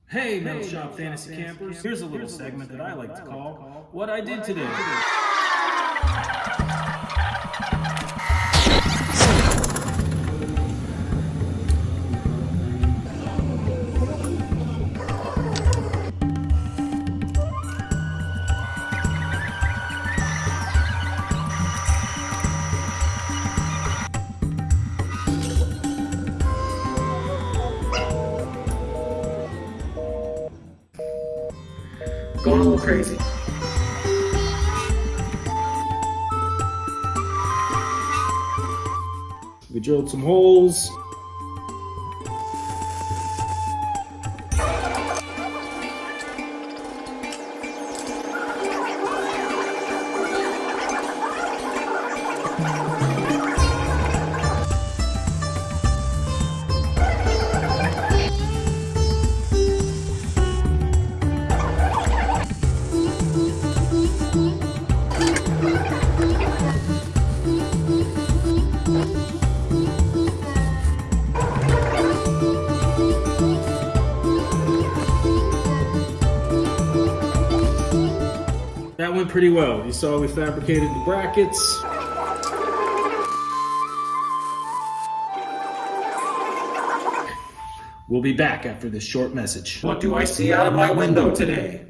Hey, Metal Shop Fantasy Campers. Here's a little segment that I like to call What I Did Today. Going a little crazy. We drilled some holes. That went pretty well. You saw we fabricated the brackets. We'll be back after this short message. What do I see out of my window today?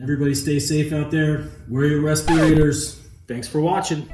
Everybody stay safe out there. Wear your respirators. Thanks for watching.